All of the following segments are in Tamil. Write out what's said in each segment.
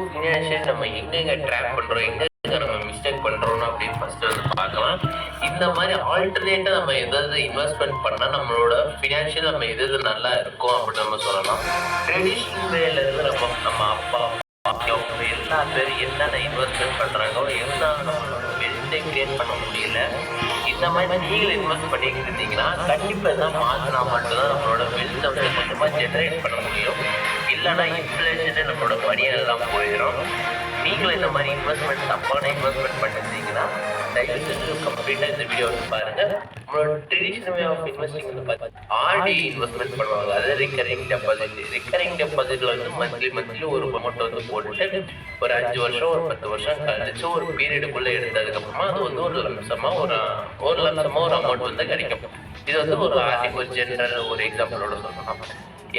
ஃபினான்ஷியல் நம்ம எங்கெங்க ட்ராக் பண்றோம், எங்க நம்ம மிஸ்டேக் பண்றோம் அப்படின்னு ஃபர்ஸ்ட் வந்து பார்க்கலாம். இந்த மாதிரி ஆல்டர்னேட்டா நம்ம எதாவது இன்வெஸ்ட்மெண்ட் பண்ணா நம்மளோட ஃபினான்ஷியல் நம்ம எது நல்லா இருக்கும் அப்படின்னு நம்ம சொல்லலாம். ட்ரெடிஷ்னல் வேல இருந்து நம்ம அப்பா அவங்க எல்லா பேரும் என்னென்ன இன்வெஸ்ட்மெண்ட் பண்றாங்களோ எல்லாம் நம்மளோட வெல்த்தை கிரியேட் பண்ண முடியல. இந்த மாதிரி நீங்களும் இன்வெஸ்ட் பண்ணிட்டு இருந்தீங்கன்னா கண்டிப்பா தான் மாத்தினா மட்டும்தான் நம்மளோட வெல்த்தை வந்து கொஞ்சமா ஜெனரேட் பண்ண முடியும். இல்லைன்னா இன்ஃப்ளேஷனே நம்மளோட பணியெல்லாம் போயிடும். நீங்களும் இந்த மாதிரி இன்வெஸ்ட்மெண்ட் தப்பான இன்வெஸ்ட்மெண்ட் பண்ணிருந்தீங்கன்னா தயவு செஞ்சு கம்ப்ளீட்டா இந்த வீடியோ வந்து பாருங்க. நம்மளோட ட்ரெடிஷனல் வே ஆஃப் இன்வெஸ்டிங் வந்து பார்த்தீங்கன்னா ஆர்டி இன்வெஸ்ட்மெண்ட் பண்ணுவாங்க. அது ரிக்கரிங் டெபாசிட்ல வந்து மந்த்லி ஒரு அமௌண்ட் வந்து போட்டுட்டு ஒரு 5 வருஷம் ஒரு 10 வருஷம் கழிச்சு ஒரு பீரியடுக்குள்ள எடுத்ததுக்கு அப்புறமா அது வந்து ஒரு லம்சமா ஒரு அமௌண்ட் வந்து கிடைக்கும். இது வந்து ஒரு ஜெனரல் ஒரு எக்ஸாம்பிளோட சொல்லணும்.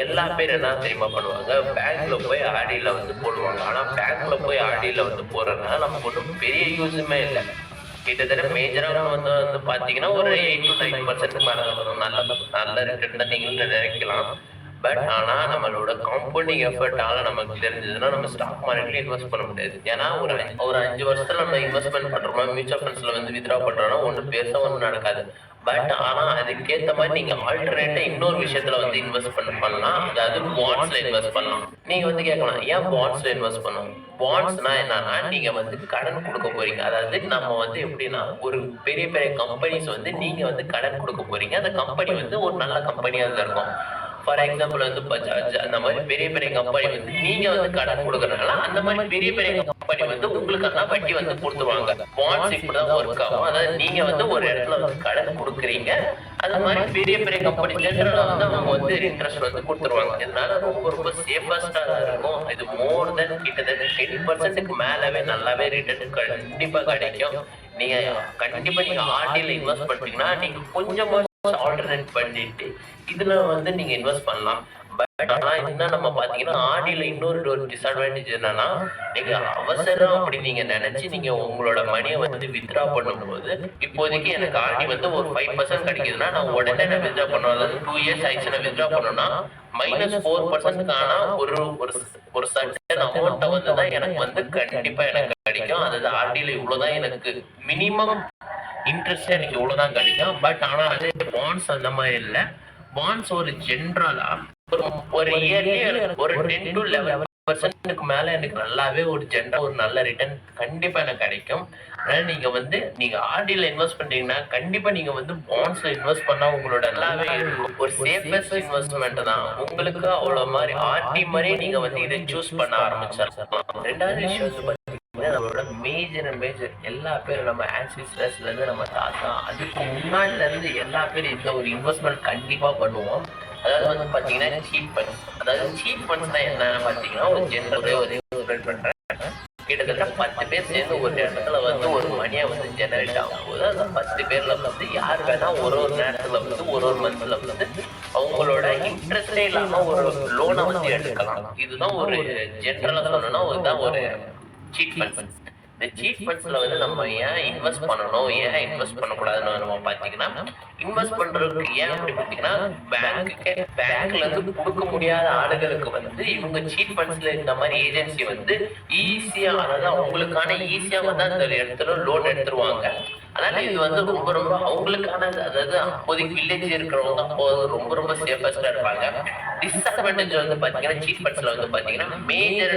எல்லா பேரும் என்ன தெரியுமா பண்ணுவாங்க, பேங்க்ல போய் ஆர்டியில வந்து போடுவாங்க. ஆனா பேங்க்ல போய் ஆர்டியில வந்து போடுறதுனால நமக்கு ஒன்றும் பெரிய யூஸுமே இல்லை. கிட்டத்தட்ட மேஜரா வந்து பாத்தீங்கன்னா ஒரு 8 to 9% மேல நல்ல ரிட்டர்ன் நீங்க நினைக்கலாம். பட் ஆனா நம்மளோட காம்பவுண்டிங் எஃபர்ட்டால நமக்கு தெரிஞ்சதுன்னா நம்ம ஸ்டாக் மார்க்கெட்ல இன்வெஸ்ட் பண்ண முடியாது. ஏன்னா ஒரு 5 வருஷத்துல நம்ம இன்வெஸ்ட்மெண்ட் பண்றோமா, மியூச்சுவல் ஃபண்ட்ஸ்ல வந்து வித்ரா பண்றோம்னா ஒன்றும் பெருசா ஒன்றும் நடக்காது. பட் ஆனா அதுக்கேற்ற மாதிரி நீங்க ஆல்டர்னேட்டா இன்னொரு விஷயத்துல வந்து இன்வெஸ்ட் பண்ணலாம். அதாவது பாண்ட்ஸ்ல இன்வெஸ்ட் பண்ணலாம். நீங்க வந்து கேட்கலாம், ஏன் பாண்ட்ஸ்ல இன்வெஸ்ட் பண்ணணும்? பாண்ட்ஸ்னா என்னன்னா நீங்க வந்து கடன் கொடுக்க போறீங்க. அதாவது நம்ம வந்து எப்படின்னா ஒரு பெரிய பெரிய கம்பெனிஸ் வந்து நீங்க வந்து கடன் கொடுக்க போறீங்க. அந்த கம்பெனி வந்து ஒரு நல்ல கம்பெனியா தான் இருக்கும். ஃபார் எக்ஸாம்பிள் வந்து பஜாஜ் அந்த மாதிரி பெரிய பெரிய கம்பெனி வந்து நீங்க வந்து கடன் கொடுக்கறதுனால அந்த மாதிரி பெரிய பெரிய கம்பெனி வந்து உங்களுக்கு அந்த வட்டி வந்து கொடுத்துருவாங்க. பாண்ட்ஸ் இப்படிதான் ஒர்க் ஆகும். அதாவது நீங்க வந்து ஒரு இடத்துல வந்து கடன் கொடுக்குறீங்க, அது மாதிரி பெரிய பெரிய கம்பெனி ஜெனரலா வந்து அவங்க வந்து இன்ட்ரெஸ்ட் வந்து கொடுத்துருவாங்க. இதனால ரொம்ப சேஃபஸ்டா இருக்கும். இது மோர் தென் கிட்டத்தட்ட 10% மேலவே நல்லாவே ரிட்டர்ன் கண்டிப்பா கிடைக்கும். நீங்க கண்டிப்பா நீங்க ஆர்டில இன்வெஸ்ட் பண்றீங்கன்னா நீங்க கொஞ்சமா ஆல்டர்னேட் பண்ணிட்டு இதுல வந்து நீங்க இன்வெஸ்ட் பண்ணலாம். பட் ஆனா என்ன நம்ம பாத்தீங்கன்னா ஆர்டில இன்னொரு டிஸ்அட்வான்டேஜ் என்னன்னா நீங்க அவசரம் அப்படி நீங்க நினைச்சு நீங்க உங்களோட மணியை வந்து வித்ரா பண்ணும்போது இப்போதைக்கு எனக்கு ஆர்டி வந்து ஒரு 5% கிடைக்குதுன்னா நான் உடனே நான் வித்ரா பண்ணுவேன். அதாவது 2 இயர்ஸ் ஆயிடுச்சு நான் வித்ரா பண்ணணும்னா -4%க்கான ஒரு சர்டன் அமௌண்ட்டை வந்து தான் எனக்கு வந்து கண்டிப்பா எனக்கு கிடைக்கும். அதாவது ஆர்டில இவ்வளவுதான் எனக்கு மினிமம் இன்ட்ரெஸ்ட் எனக்கு இவ்வளவுதான் கிடைக்கும். பட் ஆனா அது பாண்ட்ஸ் அந்த மாதிரி இல்லை. பாண்ட்ஸ் ஒரு ஜென்ரலா ஒரு இயர்லி ஒரு 10 to 11% மேல எனக்கு நல்லாவே ஒரு நல்ல ரிட்டர்ன் கண்டிப்பா எனக்கு கிடைக்கும். அதனால நீங்க ஆர்டில இன்வெஸ்ட் பண்றீங்கன்னா கண்டிப்பா நீங்க வந்து பாண்ட்ஸ்ல இன்வெஸ்ட் பண்ணா உங்களோட நல்லாவே இருக்கும். ஒரு சேஃபஸ்ட் இன்வெஸ்ட்மெண்ட் தான். உங்களுக்கு அவ்வளவு மாதிரி ஆர்டி மாதிரியே நீங்க வந்து இதை சூஸ் பண்ண ஆரம்பிச்சிடலாம். ரெண்டாவது விஷயம் நம்மளோட மேஜர் எல்லா பேரும் நம்ம ஆன்சிஸ்டர்ஸ்ல இருந்து நம்ம தாத்தா அதுக்கு முன்னாடில இருந்து எல்லா பேரும் இந்த ஒரு இன்வெஸ்ட்மெண்ட் கண்டிப்பா பண்ணுவோம். அதாவது வந்து பாத்தீங்கன்னா சீட் ஃபண்ட்ஸ். அதாவது சீட் ஃபண்ட்ஸ்னா என்ன பாத்தீங்கன்னா ஒரு ஜெனரல் ஒரு ஸ்ப்ரெட் பண்றேன். கிட்டத்தட்ட 10 பேர் சேர்ந்து ஒரு இடத்துல வந்து ஒரு மணியை வந்து ஜெனரேட் ஆகும்போது அந்த 10 பேர்ல வந்து யார் வேணா ஒரு நேரத்துல வந்து ஒரு மந்த்ல வந்து அவங்களோட இன்ட்ரெஸ்டே இல்லாம ஒரு லோனை வந்து எடுக்கலாம். இதுதான் ஒரு ஜெனரலா சொல்லணும்னா இதுதான் ஒரு சீட் ஃபண்ட்ஸ். இந்த சீட் ஃபண்ட்ஸ்ல வந்து நம்ம ஏன் இன்வெஸ்ட் பண்ணணும், ஏன் இன்வெஸ்ட் பண்ணக்கூடாதுன்னு நம்ம பாத்தீங்கன்னா இன்வெஸ்ட் பண்றதுக்கு ஏன் அப்படி பாத்தீங்கன்னா பேங்க்ல இருந்து கொடுக்க முடியாத ஆளுகளுக்கு வந்து இவங்க சீட் ஃபண்ட்ஸ்ல இந்த மாதிரி ஏஜென்சி வந்து ஈஸியா, அதாவது அவங்களுக்கான ஈஸியா வந்து அந்த இடத்துல லோன் எடுத்துருவாங்க. அதனால இது வந்து ரொம்ப அவங்களுக்கான, அதாவது அப்போதைக்கு வில்லேஜ் இருக்கிறவங்க அப்போ ரொம்ப சேஃபஸ்டா இருப்பாங்க. டிஸ்அட்வான்டேஜ் வந்து பாத்தீங்கன்னா சீட் ஃபண்ட்ஸ்ல வந்து பாத்தீங்கன்னா மேஜர்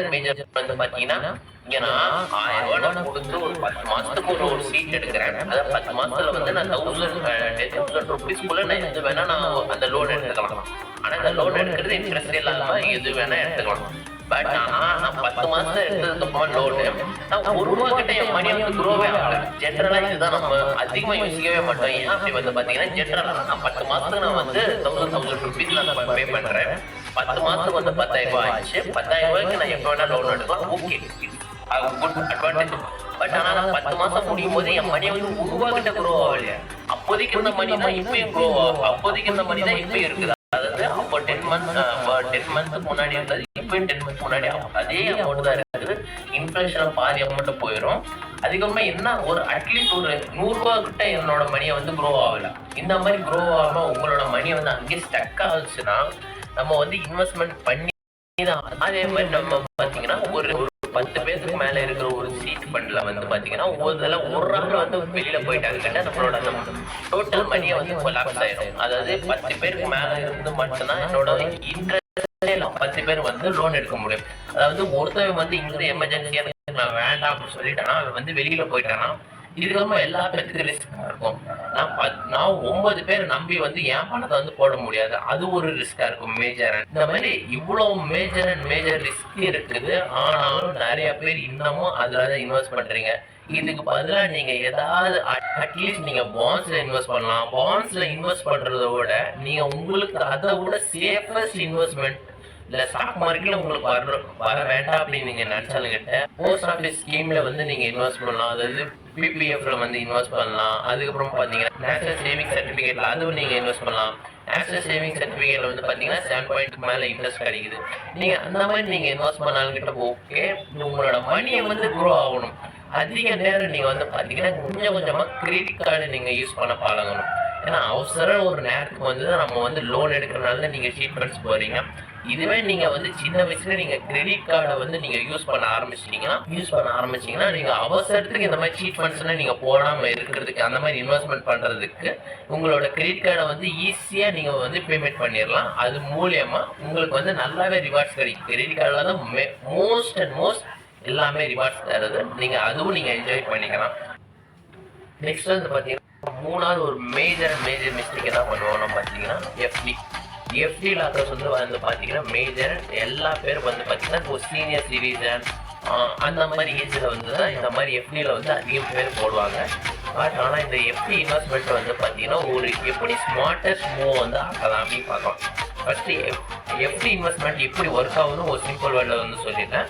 வந்து பாத்தீங்கன்னா இங்க நான் 1000 ரூபாய் கொடுத்து ஒரு 10 மாசத்துக்கு ஒரு சீட் எடுக்கிறேன். அதாவது 10 மாசத்துல வந்து நான் 10,000 rupeesக்குள்ள நான் எது வேணா நான் அந்த லோன் எடுத்துக்கலாம். ஆனா அந்த லோன் எடுக்கிறது இன்ட்ரெஸ்ட் இல்லாம எது வேணா எடுத்துக்கலாம். பட் ஆனா நான் 10 மாசம் எடுத்ததுக்கு அப்புறம் லோனு நான் 1 ரூபா கிட்ட என் மணி வந்து குரோவே ஆகல. ஜென்ரலா இதுதான் நம்ம அதிகமா யோசிக்கவே மாட்டோம். ஏன் அப்படி வந்து பாத்தீங்கன்னா ஜென்ரலா நான் 10 மாசத்துக்கு நான் வந்து 1000 rupees நான் பே பண்றேன். 10 மாசத்துக்கு வந்து 10,000 ரூபாய் ஆயிடுச்சு. 10,000 ரூபாய்க்கு நான் எப்ப வேணா லோன் எடுக்கலாம். Okay, good advantage. பட் ஆனா நான் 10 மாசம் முடியும் போது என் மணி வந்து 1 ரூபா கிட்ட குரோ ஆகலையா. அப்போதைக்கு இருந்த மணி தான் இப்பயும் குரோ ஆகும். அப்போதைக்கு இருந்த மணி தான் இப்பயும் இருக்குது. அதாவது அப்போ 10 மந்த் முன்னாடி இருந்தது, இப்பயும் 10 மந்த் முன்னாடி அதே அமௌண்ட் தான் இருக்குது. இன்ஃபிளேஷன் பாதி அமௌண்ட் போயிடும். அதுக்கப்புறமா என்ன ஒரு அட்லீஸ்ட் ஒரு 100 ரூபா கிட்ட என்னோட மணியை வந்து குரோ ஆகல. இந்த மாதிரி குரோ ஆகாம உங்களோட மணியை வந்து அங்கேயே ஸ்டக் ஆகுச்சுன்னா நம்ம வந்து இன்வெஸ்ட்மெண்ட் பண்ணி தான். அதே மாதிரி நம்ம பாத்தீங்கன்னா ஒரு 10 பேருக்கு மேல இருக்கிற ஒரு சீட் ஃபண்ட்ல வந்து பாத்தீங்கன்னா ஒரு ஆள் வந்து வெளியில போயிட்டாங்கன்னா நம்மளோட அந்த டோட்டல் மணியை வந்து கொலாப்ஸ் ஆயிடும். அதாவது 10 பேருக்கு மேல இருந்து மட்டும்தான் என்னோட இன்ட்ரெஸ்ட் 10 பேர் வந்து லோன் எடுக்க முடியும். அதாவது ஒருத்தவன் வந்து இங்க எமர்ஜென்சியா நான் வேண்டாம் அப்படின்னு சொல்லிட்டானா அவன் வந்து வெளியில போயிட்டானா இதுக்காம எல்லா பேருக்கு ரிஸ்கா இருக்கும். நான் 9 பேர் நம்பி வந்து என் பணத்தை வந்து போட முடியாது, அது ஒரு ரிஸ்கா இருக்கும் மேஜர். இந்த மாதிரி இவ்வளவு மேஜர் ரிஸ்க் இருக்குது. ஆனாலும் நிறைய பேர் இன்னமும் அதுலதான் இன்வெஸ்ட் பண்றீங்க. இதுக்கு பதிலா நீங்க ஏதாவது அட்லீஸ்ட் நீங்க பாண்ட்ஸ்ல இன்வெஸ்ட் பண்ணலாம். பாண்ட்ஸ்ல இன்வெஸ்ட் பண்றதை விட நீங்க உங்களுக்கு அதை விட சேஃபஸ்ட் இன்வெஸ்ட்மெண்ட் இல்ல ஸ்டாக் மார்க்கெட்ல உங்களுக்கு வர வேண்டாம் அப்படின்னு நீங்க நினைச்சாலுங்கிட்ட போஸ்ட் ஆஃபீஸ் ஸ்கீம்ல வந்து நீங்க இன்வெஸ்ட் பண்ணலாம். அதாவது பிபிஎஃப்ல வந்து இன்வெஸ்ட் பண்ணலாம். அதுக்கப்புறம் பாத்தீங்கன்னா நேஷனல் சேவிங் சர்டிபிகேட்ல அதுவும் நீங்க இன்வெஸ்ட் பண்ணலாம். நேஷனல் சேவிங் சர்டிபிகேட்ல வந்து பாத்தீங்கன்னா 7 மேல இன்ட்ரெஸ்ட் கிடைக்குது. நீங்க அந்த மாதிரி நீங்க இன்வெஸ்ட் பண்ணாலுங்கிட்ட ஓகே, உங்களோட மணியை வந்து க்ரோ ஆகணும். அதிக நேரம் நீங்க வந்து பாத்தீங்கன்னா கொஞ்சமா கிரெடிட் கார்டு நீங்க யூஸ் பண்ண பழகணும். ஏன்னா அவசரம் ஒரு நேரத்துக்கு வந்து நம்ம வந்து லோன் எடுக்கிறனால நீங்க சீட் ஃபண்ட்ஸ் போறீங்க. இதுவே நீங்க வந்து சின்ன வயசுல நீங்க கிரெடிட் கார்டை வந்து நீங்க யூஸ் பண்ண ஆரம்பிச்சீங்கன்னா நீங்க அவசரத்துக்கு இந்த மாதிரி சீட் ஃபண்ட்ஸ்ல நீங்க போடாம இருக்கிறதுக்கு அந்த மாதிரி இன்வெஸ்ட்மெண்ட் பண்றதுக்கு உங்களோட கிரெடிட் கார்டை வந்து ஈஸியா நீங்க வந்து பேமெண்ட் பண்ணிடலாம். அது மூலியமா உங்களுக்கு வந்து நல்லாவே ரிவார்ட்ஸ் கிடைக்கும். கிரெடிட் கார்டில் தான் மோஸ்ட் எல்லாமே ரிவார்ட்ஸ் தருது. நீங்க அதுவும் நீங்க என்ஜாய் பண்ணிக்கலாம். நெக்ஸ்ட் வந்து பாத்தீங்கன்னா மூணாவது ஒரு மேஜர் மிஸ்டேக் என்ன பண்ணுவோம்னா பாத்தீங்கன்னா எஃப்டி லாக்கர்ஸ் வந்து பாத்தீங்கன்னா மேஜர் எல்லா பேரும் வந்து பாத்தீங்கன்னா ஒரு சீனியர் சிட்டிசன் அந்த மாதிரி ஏஜ்ல வந்து இந்த மாதிரி எஃப்டியில் வந்து அதிகம் பேர் போடுவாங்க. பட் ஆனால் இந்த எஃப்டி இன்வெஸ்ட்மெண்ட் வந்து பார்த்தீங்கன்னா ஒரு எப்படி ஸ்மார்ட்டஸ்ட் மூவ் வந்து ஆக்கலாம் அப்படின்னு பார்க்கலாம். ஃபர்ஸ்ட் எஃப்டி இன்வெஸ்ட்மெண்ட் எப்படி ஒர்க் ஆகுதுன்னு ஒரு சிம்பிள் வேர்டில் வந்து சொல்லிட்டேன்.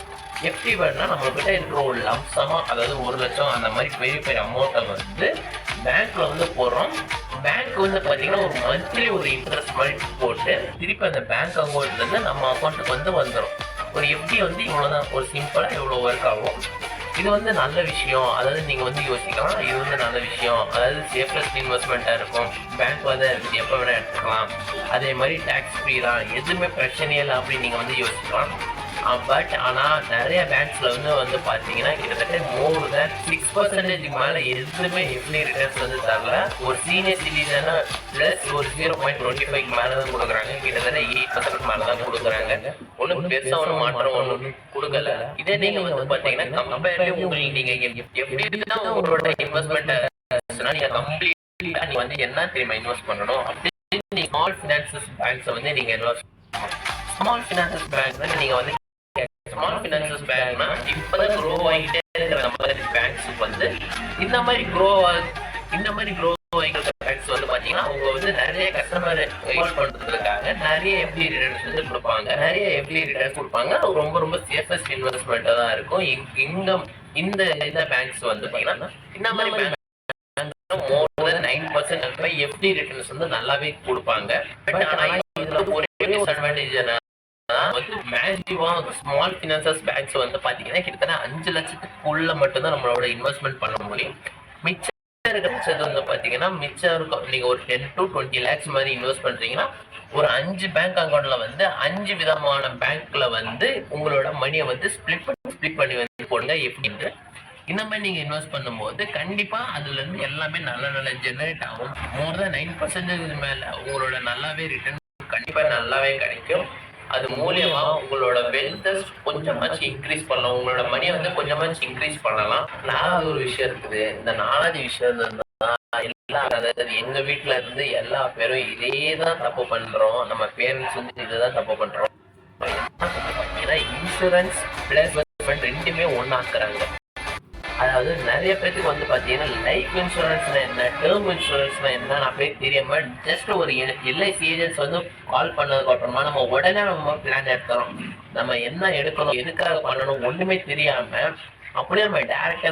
எஃப்டி வேர்ட்னா நம்மகிட்ட இருக்கிற ஒரு லம்சமா, அதாவது 1 லட்சம் அந்த மாதிரி பெரிய அமௌண்ட்டை வந்து பேங்க்ல வந்து போடுறோம். பேங்க் வந்து பார்த்தீங்கன்னா ஒரு மந்த்லி ஒரு இன்ட்ரெஸ்ட் மாதிரி போட்டு திருப்பி அந்த பேங்க் அக்கௌண்ட்லேருந்து நம்ம அக்கௌண்ட்டுக்கு வந்து வந்துடும். ஒரு எஃப்டி வந்து இவ்வளோதான், ஒரு சிம்பிளாக இவ்வளோ ஒர்க் ஆகும். இது வந்து நல்ல விஷயம். அதாவது நீங்கள் வந்து யோசிக்கலாம், இது வந்து நல்ல விஷயம். அதாவது சேஃபஸ்ட் இன்வெஸ்ட்மெண்ட்டாக இருக்கும். பேங்க் வந்து எப்போ வேணால் எடுத்துக்கலாம். அதே மாதிரி டேக்ஸ் ஃப்ரீ தான், எதுவுமே பிரச்சனையே இல்லை அப்படின்னு நீங்கள் வந்து யோசிக்கலாம். பட் ஆனால் நிறைய பேங்க்ஸில் வந்து பார்த்தீங்கன்னா கிட்டத்தட்ட மோர் தேன் 6% மேலே எதுவுமே எஃப்டி ரிட்டர்ன்ஸ் வந்து தரல. ஒரு சீனியர் சிட்டிசனா ப்ளஸ் ஒரு 0.25 மேலே தான் கொடுக்குறாங்க. கிட்டத்தட்ட 8% மேலே தான் கொடுக்குறாங்க. ஒன்றும் பெருசாக ஒன்றும் மாற்றம் ஒன்றும் கொடுக்கல. இதே நீங்கள் வந்து பார்த்தீங்கன்னா கம்பேர்லி உங்களுக்கு நீங்கள் எப்படி தான் உங்களோட இன்வெஸ்ட்மெண்ட்டை நீங்கள் கம்ப்ளீட்டாக நீங்கள் வந்து என்ன தெரியுமா இன்வெஸ்ட் பண்ணணும் அப்படின்னு நீங்கள் ஸ்மால் ஃபினான்சஸ் பேங்க்ஸை வந்து நீங்கள் இன்வெஸ்ட் ஸ்மால் ஃபினான்சஸ் பேங்க் நீங்கள் வந்து ஸ்மால் ஃபினான்சஸ் பேங்க்னா இப்போதான் க்ரோ ஆகிட்டே இருக்கிற மாதிரி பேங்க்ஸ் வந்து இந்த மாதிரி க்ரோ ஆகிக்கிற பேங்க்ஸ் வந்து பார்த்தீங்கன்னா அவங்க வந்து நிறைய கஸ்டமர் யூஸ் பண்ணுறதுக்காக நிறைய எஃப்டி ரிட்டர்ன்ஸ் வந்து கொடுப்பாங்க. ரொம்ப சேஃபஸ்ட் இன்வெஸ்ட்மெண்ட்டாக தான் இருக்கும். இந்த பேங்க்ஸ் வந்து பார்த்தீங்கன்னா இந்த மாதிரி பேங்க் மோர் தென் 9% எஃப்டி ரிட்டர்ன்ஸ் வந்து நல்லாவே கொடுப்பாங்க. பட் ஆனால் இதில் ஒரே டிஸ்அட்வான்டேஜ் ஸ்மால் ஃபினான்சஸ் பேங்க்ஸ் வந்து பாத்தீங்கன்னா கிட்டத்தட்ட 5 லட்சத்துக்குள்ள மட்டும்தான் நம்மளோட இன்வெஸ்ட்மெண்ட் பண்ண முடியும். மிச்சம் வந்து பாத்தீங்கன்னா மிச்சம் இருக்கும். நீங்க ஒரு 10 to 20 lakhs மாதிரி இன்வெஸ்ட் பண்றீங்கன்னா ஒரு 5 பேங்க் அக்கௌண்ட்ல வந்து 5 விதமான பேங்க்ல வந்து உங்களோட மணியை வந்து ஸ்பிளிட் பண்ணி வந்து போடுங்க. எப்படின்னு இந்த மாதிரி நீங்க இன்வெஸ்ட் பண்ணும்போது கண்டிப்பா அதுல இருந்து எல்லாமே நல்ல ஜெனரேட் ஆகும். மோர் தென் 9% மேல உங்களோட நல்லாவே ரிட்டர்ன் கண்டிப்பா நல்லாவே கிடைக்கும். அது மூலியமா உங்களோட வெல்த் கொஞ்சமாச்சு இன்க்ரீஸ் பண்ணலாம். உங்களோட மணியை வந்து கொஞ்சமாச்சு இன்க்ரீஸ் பண்ணலாம். 4வது ஒரு விஷயம் இருக்குது. இந்த 4வது விஷயம் அதாவது எங்க வீட்டுல இருந்து எல்லா பேரும் இதேதான் தப்பு பண்றோம். நம்ம பேரண்ட்ஸ் வந்து இதுதான் தப்பு பண்றோம். ஏன்னா இன்சூரன்ஸ் பிளஸ் ரெண்டுமே ஒன்னாக்குறாங்க. அதாவது நிறைய பேருக்கு வந்து பாத்தீங்கன்னா லைஃப் இன்சூரன்ஸ்னா என்ன, டேர்ம் இன்சூரன்ஸ்னா என்ன அப்படியே தெரியாம ஜஸ்ட் ஒரு எல்ஐசி ஏஜென்ட்ஸ் வந்து கால் பண்ணதுக்கு அப்புறமா நம்ம உடனே நம்ம பிளான் எடுத்துறோம். நம்ம என்ன எடுக்கணும், எதுக்காக பண்ணணும் ஒண்ணுமே தெரியாம அப்படியே நம்ம டைரக்டா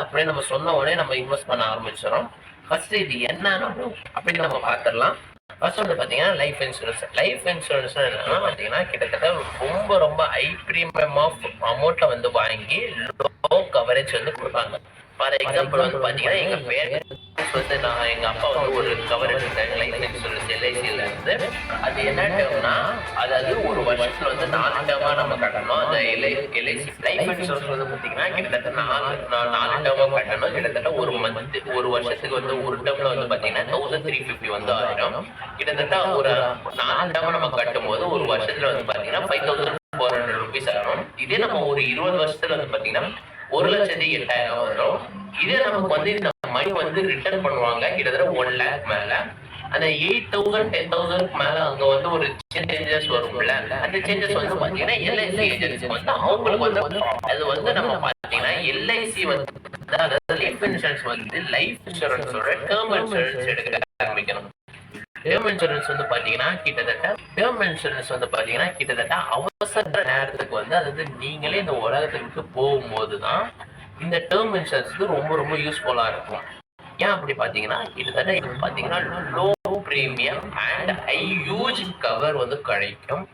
அப்படியே நம்ம சொன்ன உடனே நம்ம இன்வெஸ்ட் பண்ண ஆரம்பிச்சிடும். ஃபர்ஸ்ட் இது என்னன்னு அப்படின்னு நம்ம பார்த்துடலாம். ஃபர்ஸ்ட் வந்து பாத்தீங்கன்னா லைஃப் இன்சூரன்ஸ் என்னன்னா பாத்தீங்கன்னா கிட்டத்தட்ட ரொம்ப ஹை பிரீமியம் ஆஃப் அமௌண்ட்டை வந்து வாங்கி லோ கவரேஜ் வந்து கொடுப்பாங்க. ஃபார் எக்ஸாம்பிள் வந்து பாத்தீங்கன்னா எங்க பேர் இன்சூரன்ஸ் வந்து நான் எங்க அப்பா வந்து ஒரு கவர் எடுத்தாங்க லைஃப் இன்சூரன்ஸ் எல்ஐசியில இருந்து. அது என்ன டேர்ம்னா, அதாவது ஒரு வருஷத்துல வந்து 4 டேர்மா நம்ம கட்டணும். அந்த எல்ஐசி லைஃப் இன்சூரன்ஸ் வந்து பாத்தீங்கன்னா கிட்டத்தட்ட 4 டேர்மா கட்டணும். கிட்டத்தட்ட ஒரு வருஷத்துக்கு வந்து ஒரு டேர்ம்ல வந்து பாத்தீங்கன்னா 1350 வந்து ஆயிடும். கிட்டத்தட்ட ஒரு 4 டேர்மா நம்ம கட்டும் போது ஒரு வருஷத்துல வந்து பாத்தீங்கன்னா 5400 ருபீஸ் ஆகும். இதே நம்ம ஒரு 20 வருஷத்துல வந்து பாத்தீங்கன்னா 1,08,000 வரும். இதே நமக்கு வந்து இந்த மணி வந்து ரிட்டர்ன் பண்ணுவாங்க கிட்டத்தட்ட 1 லேக் மேல. அந்த 8,000 10,000 மேல அங்க வந்து ஒரு சேஞ்சஸ் வரும்ல, அந்த சேஞ்சஸ் வந்து பாத்தீங்கன்னா எல்ஐசி ஏஜென்சி வந்து அவங்களுக்கு வந்து அது வந்து நம்ம பாத்தீங்கன்னா எல்ஐசி வந்து அதாவது லைஃப் இன்சூரன்ஸ் வந்து லைஃப் இன்சூரன்ஸோட டேர்ம் இன்சூரன்ஸ் எடுக்க ஆரம்பிக்கணும். டேர்ம் இன்சூரன்ஸ் வந்து பாத்தீங்கன்னா கிட்டத்தட்ட அவசர நேரத்துக்கு வந்து அதாவது நீங்களே இந்த உலகத்தை விட்டு போகும்போது தான் இந்த டேர்ம் இன்சூரன்ஸ் ரொம்ப ரொம்ப யூஸ்ஃபுல்லா இருக்கும். ஏன் அப்படி பாத்தீங்கன்னா கிட்டத்தட்ட இது பாத்தீங்கன்னா low premium and huge cover வந்து கிடைக்கும்.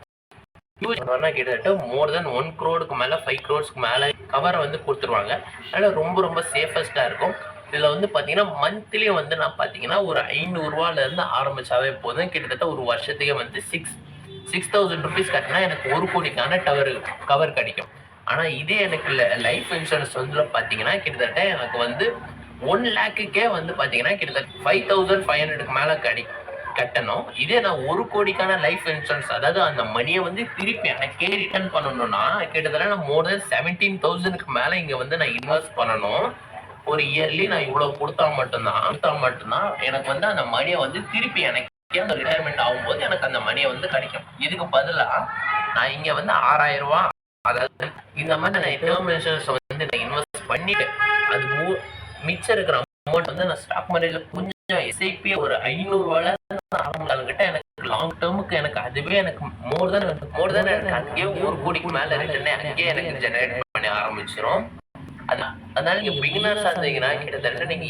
கிட்டத்தட்ட மோர் தென் 1 crore மேல 5 crores மேல கவர் வந்து கொடுத்துருவாங்க. அதனால ரொம்ப ரொம்ப சேஃபஸ்டா இருக்கும். இதுல வந்து பாத்தீங்கன்னா மந்த்லி வந்து நான் பாத்தீங்கன்னா ஒரு 500 ரூபாயில இருந்து ஆரம்பிச்சாவே போதும். கிட்டத்தட்ட ஒரு வருஷத்துக்கே வந்து 6,000 ருபீஸ் கட்டினா எனக்கு 1 கோடிக்கான கவர் கிடைக்கும். ஆனா இதே எனக்கு லைஃப் இன்சூரன்ஸ் வந்து பாத்தீங்கன்னா கிட்டத்தட்ட எனக்கு வந்து 1 லேக்குக்கே வந்து பாத்தீங்கன்னா கிட்டத்தட்ட 5,500 மேல கட்டணும். இதே நான் 1 கோடிக்கான லைஃப் இன்சூரன்ஸ் அதாவது அந்த மணியை வந்து திருப்பி எனக்கே ரிட்டர்ன் பண்ணணும்னா கிட்டத்தட்ட நான் மோர் தென் 17,000 மேல இங்க வந்து நான் இன்வெஸ்ட் பண்ணணும். ஒரு இயர்லி நான் இவ்வளவு கொடுத்தா மட்டும்தான் எனக்கு வந்து அந்த மணியை வந்து திருப்பி எனக்கு அந்த ரிட்டையர்மெண்ட் ஆகும்போது எனக்கு அந்த மணியை வந்து கிடைக்கும். இதுக்கு பதிலா நான் இங்க வந்து 6,000 ரூபாய் அதாவது இந்த மாதிரி நான் டேர்ம் இன்சூரன்ஸ் வந்து நான் இன்வெஸ்ட் பண்ணிட்டு அது மிச்சம் இருக்கிற அமௌண்ட் வந்து நான் ஸ்டாக் மார்க்கெட்ல கொஞ்சம் எஸ்ஐபி ஒரு 500 ரூபாயில ஆரம்பிச்சாலுங்கிட்ட எனக்கு லாங் டேர்முக்கு எனக்கு அதுவே எனக்கு மோர் தென் எனக்கு அங்கேயே 1 கோடிக்கு மேல ரிட்டர்ன் அங்கேயே எனக்கு ஜெனரேட் பண்ண ஆரம்பிச்சிடும். அதனால நீங்க பிகினர்ஸா இருந்தீங்கன்னா கிட்டத்தட்ட நீங்க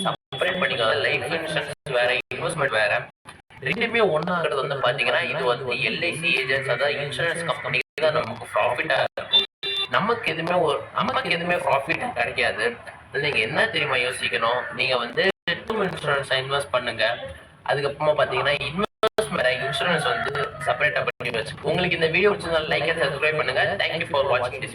செப்பரேட் பண்ணிக்கலாம். லைஃப் இன்சூரன்ஸ் வேற, இன்வெஸ்ட்மெண்ட் வேற, ரெண்டுமே ஒன்னாகிறது வந்து பாத்தீங்கன்னா இது வந்து எல்ஐசி ஏஜென்ட்ஸ் அதாவது இன்சூரன்ஸ் கம்பெனி தான் நமக்கு ப்ராஃபிட்டா இருக்கும். நமக்கு எதுவுமே ப்ராஃபிட் கிடைக்காது. நீங்க என்ன தெரியுமா யோசிக்கணும், நீங்க வந்து டேர்ம் இன்சூரன்ஸ் இன்வெஸ்ட் பண்ணுங்க. அதுக்கப்புறமா பாத்தீங்கன்னா இன்சூரன்ஸ் வந்து செப்பரேட்டா பண்ணி வச்சு உங்களுக்கு இந்த வீடியோ பிடிச்சிருந்தா லைக் அண்ட் சப்ஸ்கிரைப் பண்ணுங்க. தேங்க்யூ ஃபார் வாட்சிங் திஸ்.